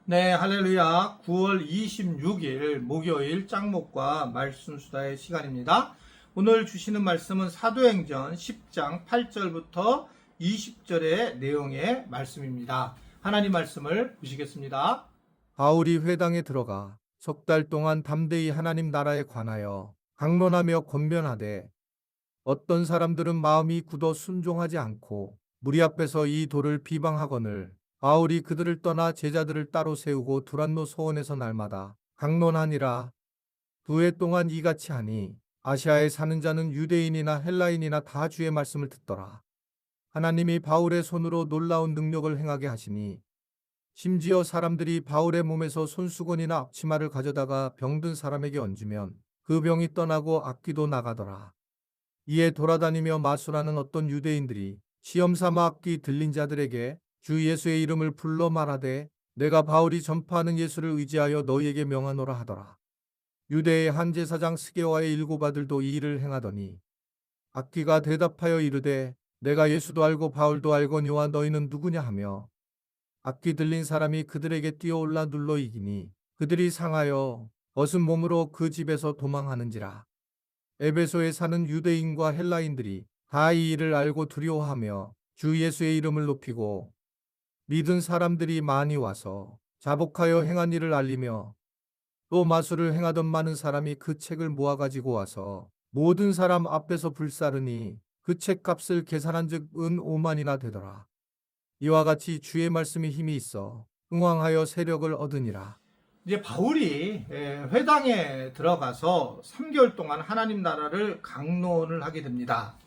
네, 할렐루야. 9월 26일 목요일 짱목과 말씀 수다의 시간입니다. 오늘 주시는 말씀은 사도행전 10장 8절부터 20절의 내용의 말씀입니다. 하나님 말씀을 보시겠습니다. 바울이 회당에 들어가 석 달 동안 담대히 하나님 나라에 관하여 강론하며 권면하되 어떤 사람들은 마음이 굳어 순종하지 않고 무리 앞에서 이 도를 비방하거늘 바울이 그들을 떠나 제자들을 따로 세우고 두란노 소원에서 날마다 강론하니라. 2해 동안 이같이 하니 아시아에 사는 자는 유대인이나 헬라인이나 다 주의 말씀을 듣더라. 하나님이 바울의 손으로 놀라운 능력을 행하게 하시니 심지어 사람들이 바울의 몸에서 손수건이나 앞치마를 가져다가 병든 사람에게 얹으면 그 병이 떠나고 악귀도 나가더라. 이에 돌아다니며 마술하는 어떤 유대인들이 시험삼아 악귀 들린 자들에게 주 예수의 이름을 불러 말하되 내가 바울이 전파하는 예수를 의지하여 너희에게 명하노라 하더라. 유대의 한 제사장 스게와의 7 아들도 이 일을 행하더니 악귀가 대답하여 이르되 내가 예수도 알고 바울도 알거니와 너희는 누구냐 하며 악귀 들린 사람이 그들에게 뛰어올라 눌러 이기니 그들이 상하여 벗은 몸으로 그 집에서 도망하는지라. 에베소에 사는 유대인과 헬라인들이 다 이 일을 알고 두려워하며 주 예수의 이름을 높이고 믿은 사람들이 많이 와서 자복하여 행한 일을 알리며 또 마술을 행하던 많은 사람이 그 책을 모아가지고 와서 모든 사람 앞에서 불사르니 그 책값을 계산한즉 은 5만이나 되더라. 이와 같이 주의 말씀이 힘이 있어 응왕하여 세력을 얻으니라. 이제 바울이 회당에 들어가서 3개월 동안 하나님 나라를 강론을 하게 됩니다.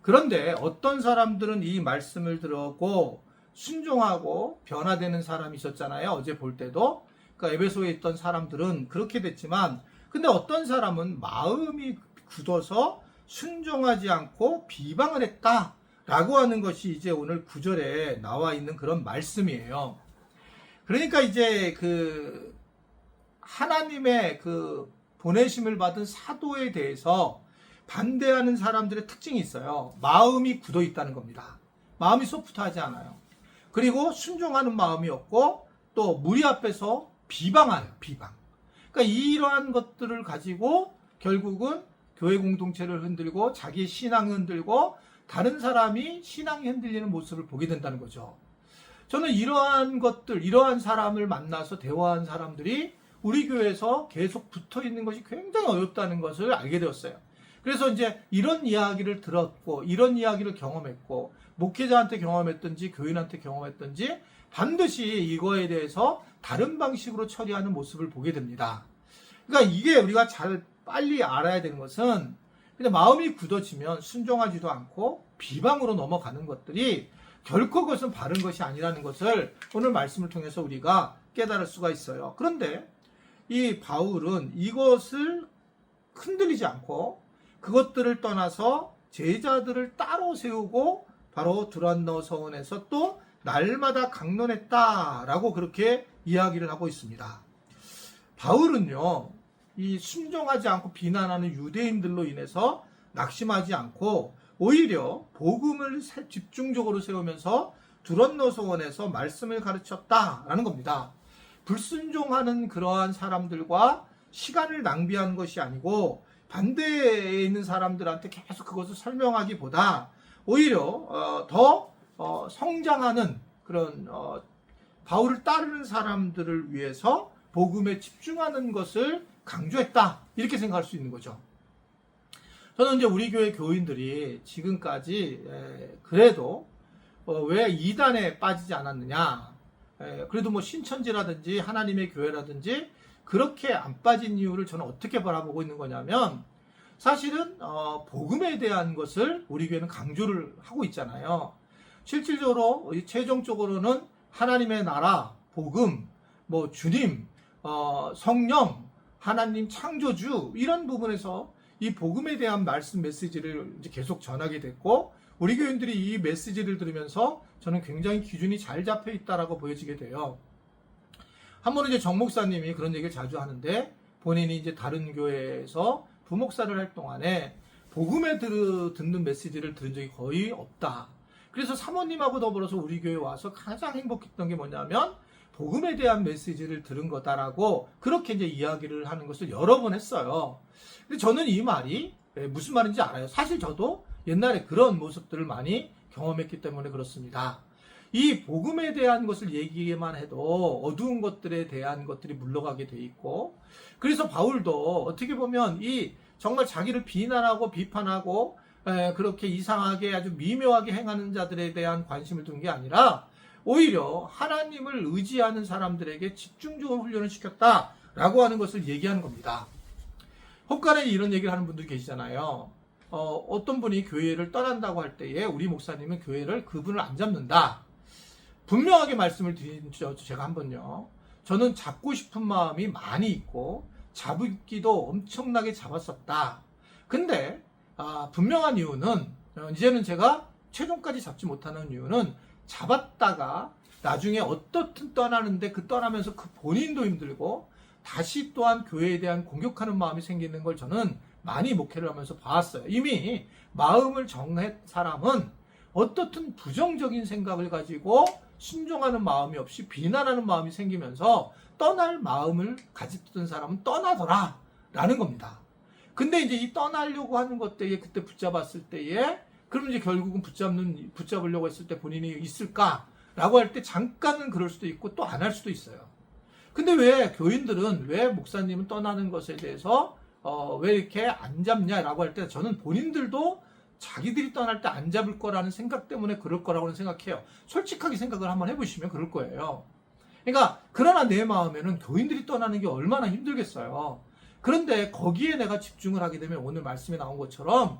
그런데 어떤 사람들은 이 말씀을 들었고 순종하고 변화되는 사람이 있었잖아요. 어제 볼 때도. 그러니까 에베소에 있던 사람들은 그렇게 됐지만 근데 어떤 사람은 마음이 굳어서 순종하지 않고 비방을 했다라고 하는 것이 이제 오늘 9절에 나와 있는 그런 말씀이에요. 그러니까 이제 그 하나님의 그 보내심을 받은 사도에 대해서 반대하는 사람들의 특징이 있어요. 마음이 굳어 있다는 겁니다. 마음이 소프트하지 않아요. 그리고 순종하는 마음이 없고 또 무리 앞에서 비방해요. 비방. 그러니까 이러한 것들을 가지고 결국은 교회 공동체를 흔들고 자기 신앙을 흔들고 다른 사람이 신앙이 흔들리는 모습을 보게 된다는 거죠. 저는 이러한 것들, 이러한 사람을 만나서 대화한 사람들이 우리 교회에서 계속 붙어 있는 것이 굉장히 어렵다는 것을 알게 되었어요. 그래서 이제 이런 이야기를 들었고, 이런 이야기를 경험했고, 목회자한테 경험했든지, 교인한테 경험했든지, 반드시 이거에 대해서 다른 방식으로 처리하는 모습을 보게 됩니다. 그러니까 이게 우리가 빨리 알아야 되는 것은, 근데 마음이 굳어지면 순종하지도 않고, 비방으로 넘어가는 것들이 결코 그것은 바른 것이 아니라는 것을 오늘 말씀을 통해서 우리가 깨달을 수가 있어요. 그런데 이 바울은 이것을 흔들리지 않고 그것들을 떠나서 제자들을 따로 세우고 바로 두란노 서원에서 또 날마다 강론했다라고 그렇게 이야기를 하고 있습니다. 바울은요, 이 순종하지 않고 비난하는 유대인들로 인해서 낙심하지 않고 오히려 복음을 집중적으로 세우면서 두란노 서원에서 말씀을 가르쳤다라는 겁니다. 불순종하는 그러한 사람들과 시간을 낭비하는 것이 아니고 반대에 있는 사람들한테 계속 그것을 설명하기보다 오히려 더 성장하는 그런 바울을 따르는 사람들을 위해서 복음에 집중하는 것을 강조했다, 이렇게 생각할 수 있는 거죠. 저는 이제 우리 교회 교인들이 지금까지 그래도 왜 이단에 빠지지 않았느냐, 그래도 뭐 신천지라든지 하나님의 교회라든지 그렇게 안 빠진 이유를 저는 어떻게 바라보고 있는 거냐면, 사실은 복음에 대한 것을 우리 교회는 강조를 하고 있잖아요. 실질적으로 최종적으로는 하나님의 나라, 복음, 뭐 주님, 성령, 하나님 창조주, 이런 부분에서 이 복음에 대한 말씀 메시지를 이제 계속 전하게 됐고, 우리 교인들이 이 메시지를 들으면서 저는 굉장히 기준이 잘 잡혀 있다라고 보여지게 돼요. 한 번은 이제 정 목사님이 그런 얘기를 자주 하는데, 본인이 이제 다른 교회에서 부목사를 할 동안에 복음에 듣는 메시지를 들은 적이 거의 없다. 그래서 사모님하고 더불어서 우리 교회에 와서 가장 행복했던 게 뭐냐면 복음에 대한 메시지를 들은 거다라고 그렇게 이제 이야기를 하는 것을 여러 번 했어요. 근데 저는 이 말이 무슨 말인지 알아요. 사실 저도 옛날에 그런 모습들을 많이 경험했기 때문에 그렇습니다. 이 복음에 대한 것을 얘기만 해도 어두운 것들에 대한 것들이 물러가게 돼 있고, 그래서 바울도 어떻게 보면 이 정말 자기를 비난하고 비판하고 그렇게 이상하게 아주 미묘하게 행하는 자들에 대한 관심을 둔 게 아니라 오히려 하나님을 의지하는 사람들에게 집중적으로 훈련을 시켰다라고 하는 것을 얘기하는 겁니다. 혹간에 이런 얘기를 하는 분들이 계시잖아요. 어떤 분이 교회를 떠난다고 할 때에 우리 목사님은 교회를 그분을 안 잡는다. 분명하게 말씀을 드린 제가 한번요. 저는 잡고 싶은 마음이 많이 있고 잡기도 엄청나게 잡았었다. 근데 분명한 이유는 이제는 제가 최종까지 잡지 못하는 이유는 잡았다가 나중에 어떻든 떠나는데 그 떠나면서 그 본인도 힘들고 다시 또한 교회에 대한 공격하는 마음이 생기는 걸 저는 많이 목회를 하면서 봤어요. 이미 마음을 정한 사람은 어떻든 부정적인 생각을 가지고 순종하는 마음이 없이 비난하는 마음이 생기면서 떠날 마음을 가졌던 사람은 떠나더라 라는 겁니다. 근데 이제 이 떠나려고 하는 것 때에 그때 붙잡았을 때에 그럼 이제 결국은 붙잡으려고 했을 때 본인이 있을까라고 할 때 잠깐은 그럴 수도 있고 또 안 할 수도 있어요. 근데 왜 교인들은 왜 목사님은 떠나는 것에 대해서 왜 이렇게 안 잡냐라고 할 때 저는 본인들도 자기들이 떠날 때 안 잡을 거라는 생각 때문에 그럴 거라고는 생각해요. 솔직하게 생각을 한번 해보시면 그럴 거예요. 그러니까 그러나 내 마음에는 교인들이 떠나는 게 얼마나 힘들겠어요. 그런데 거기에 내가 집중을 하게 되면 오늘 말씀에 나온 것처럼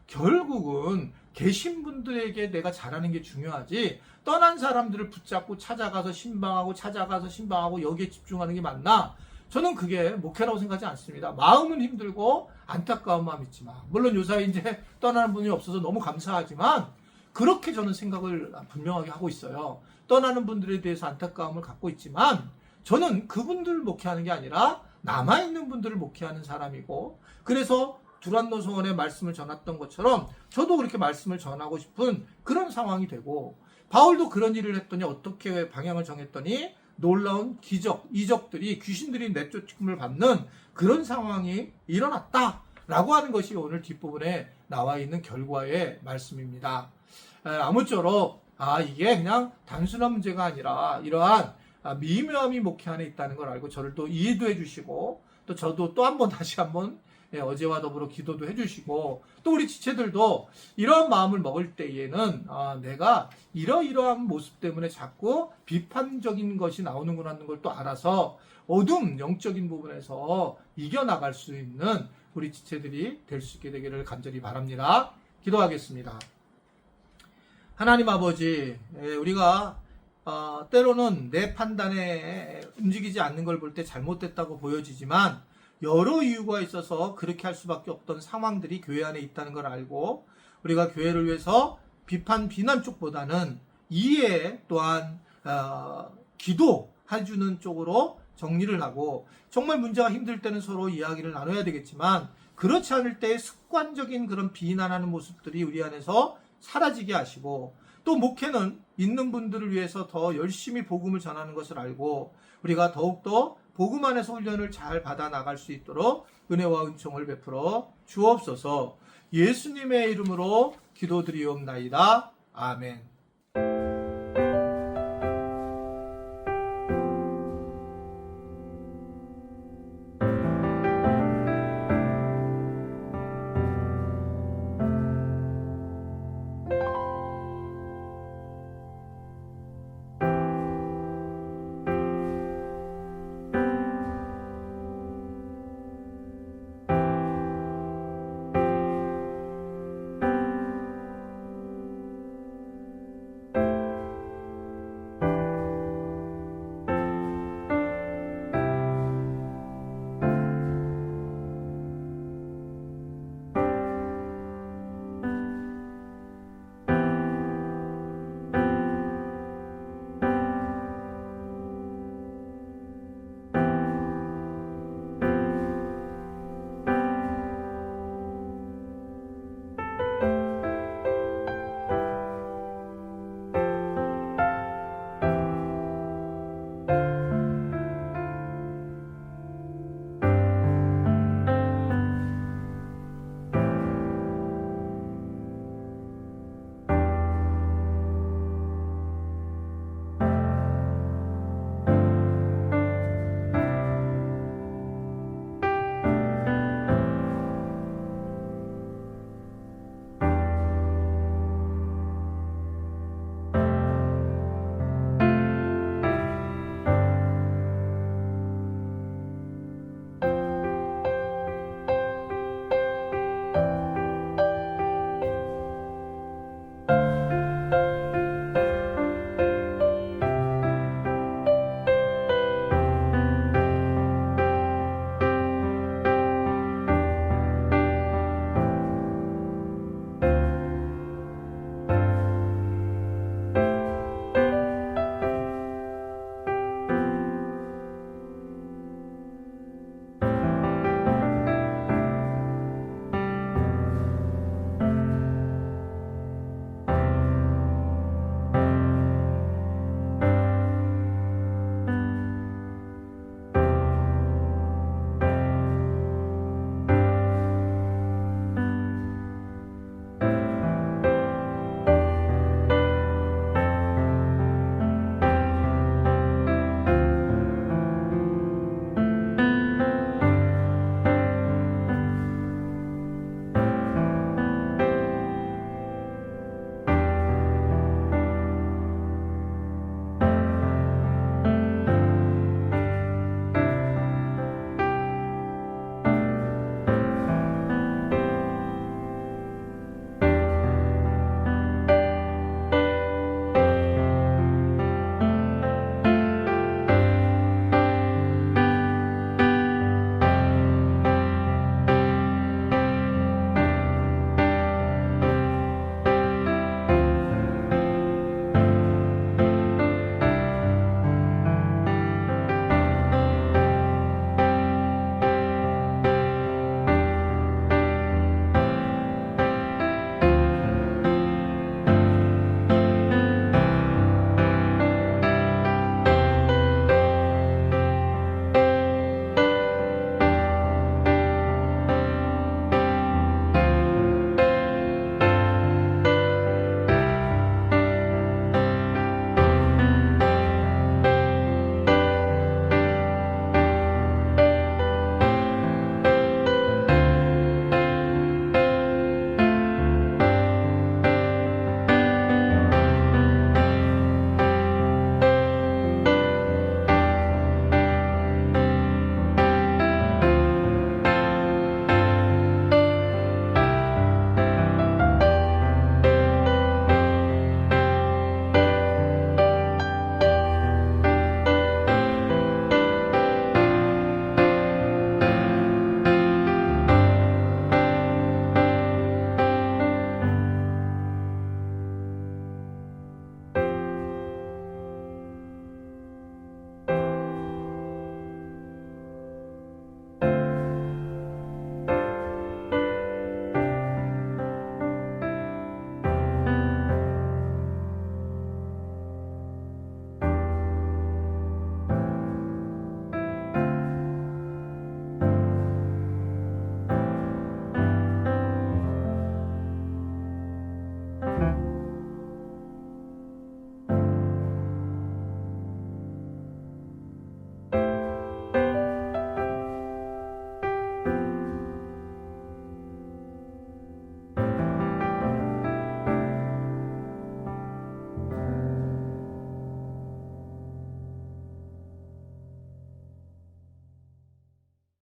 결국은 계신 분들에게 내가 잘하는 게 중요하지 떠난 사람들을 붙잡고 찾아가서 신방하고 여기에 집중하는 게 맞나? 저는 그게 목회라고 생각하지 않습니다. 마음은 힘들고 안타까운 마음 있지만 물론 요사이 이제 떠나는 분이 없어서 너무 감사하지만 그렇게 저는 생각을 분명하게 하고 있어요. 떠나는 분들에 대해서 안타까움을 갖고 있지만 저는 그분들을 목회하는 게 아니라 남아있는 분들을 목회하는 사람이고 그래서 두란노 성원의 말씀을 전했던 것처럼 저도 그렇게 말씀을 전하고 싶은 그런 상황이 되고 바울도 그런 일을 했더니 어떻게 방향을 정했더니 놀라운 이적들이 귀신들이 내쫓음을 받는 그런 상황이 일어났다라고 하는 것이 오늘 뒷부분에 나와 있는 결과의 말씀입니다. 아무쪼록 이게 그냥 단순한 문제가 아니라 이러한 미묘함이 목회 안에 있다는 걸 알고 저를 또 이해도 해주시고 또 저도 또 한 번 다시 한번 어제와 더불어 기도도 해주시고 또 우리 지체들도 이러한 마음을 먹을 때에는 내가 이러이러한 모습 때문에 자꾸 비판적인 것이 나오는구나 하는 걸 또 알아서 어둠 영적인 부분에서 이겨나갈 수 있는 우리 지체들이 될 수 있게 되기를 간절히 바랍니다. 기도하겠습니다. 하나님 아버지, 우리가 때로는 내 판단에 움직이지 않는 걸 볼 때 잘못됐다고 보여지지만 여러 이유가 있어서 그렇게 할 수밖에 없던 상황들이 교회 안에 있다는 걸 알고 우리가 교회를 위해서 비난 쪽보다는 이해 또한 기도해주는 쪽으로 정리를 하고 정말 문제가 힘들 때는 서로 이야기를 나눠야 되겠지만 그렇지 않을 때 습관적인 그런 비난하는 모습들이 우리 안에서 사라지게 하시고 또 목회는 있는 분들을 위해서 더 열심히 복음을 전하는 것을 알고 우리가 더욱더 복음 안에서 훈련을 잘 받아 나갈 수 있도록 은혜와 은총을 베풀어 주옵소서. 예수님의 이름으로 기도드리옵나이다. 아멘.